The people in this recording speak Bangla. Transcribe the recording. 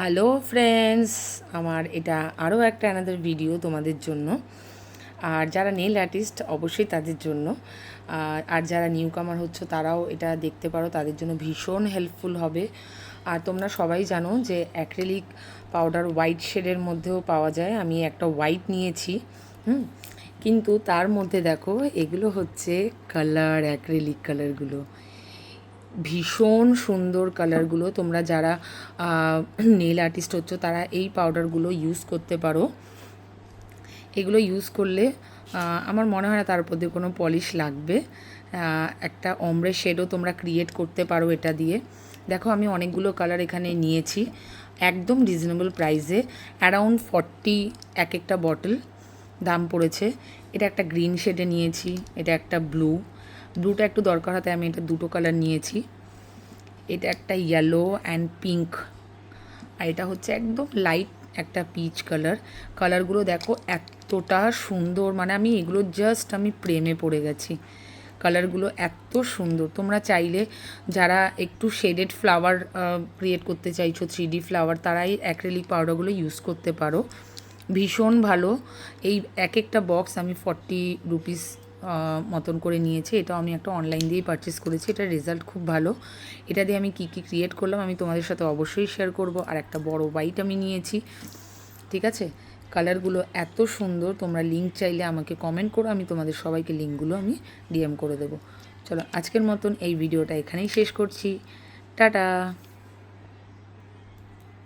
হ্যালো ফ্রেন্ডস, আমার এটা আরও একটা অ্যানাদার ভিডিও তোমাদের জন্য। আর যারা নেল আর্টিস্ট অবশ্যই তাদের জন্য, আর যারা নিউ কামার হচ্ছে তারাও এটা দেখতে পারো, তাদের জন্য ভীষণ হেল্পফুল হবে। আর তোমরা সবাই জানো যে অ্যাক্রিলিক পাউডার হোয়াইট শেডের মধ্যেও পাওয়া যায়। আমি একটা হোয়াইট নিয়েছি, কিন্তু তার মধ্যে দেখো এগুলো হচ্ছে কালার, অ্যাক্রিলিক কালারগুলো ভীষণ সুন্দর কালারগুলো। তোমরা যারা নেল আর্টিস্ট হচ্ছ তারা এই পাউডারগুলো ইউজ করতে পারো। এগুলো ইউজ করলে আমার মনে হয় না তার উপর দিয়ে কোনো পলিশ লাগবে। একটা অমব্রে শেডও তোমরা ক্রিয়েট করতে পারো এটা দিয়ে। দেখো আমি অনেকগুলো কালার এখানে নিয়েছি একদম রিজনেবল প্রাইসে, অ্যারাউন্ড 40 এক একটা বটল দাম পড়েছে। এটা একটা গ্রিন শেডে নিয়েছি, এটা একটা ব্লুটা একটু দরকার হয় তাই আমি এটা দুটো কালার নিয়েছি। এটা একটা ইয়েলো অ্যান্ড পিঙ্ক, আর এটা হচ্ছে একদম লাইট একটা পিচ কালারগুলো দেখো এতটা সুন্দর, মানে আমি এগুলো জাস্ট আমি প্রেমে পড়ে গেছি। কালারগুলো এত সুন্দর। তোমরা চাইলে যারা একটু শেডেড ফ্লাওয়ার ক্রিয়েট করতে চাইছো, 3D ফ্লাওয়ার, তারাই অ্যাক্রিলিক পাউডারগুলো ইউজ করতে পারো। ভীষণ ভালো। এই এক একটা বক্স আমি 40 রুপিস মতন করে নিয়েছি। এটাও আমি একটা অনলাইন দিয়েই পারচেস করেছি। এটার রেজাল্ট খুব ভালো। এটা দিয়ে আমি কী কী ক্রিয়েট করলাম আমি তোমাদের সাথে অবশ্যই শেয়ার করব। আর একটা বড় হোয়াইট আমি নিয়েছি, ঠিক আছে। কালারগুলো এত সুন্দর, তোমরা লিঙ্ক চাইলে আমাকে কমেন্ট করো, আমি তোমাদের সবাইকে লিঙ্কগুলো আমি ডিএম করে দেবো। চলো আজকের মতন এই ভিডিওটা এখানেই শেষ করছি। টাটা।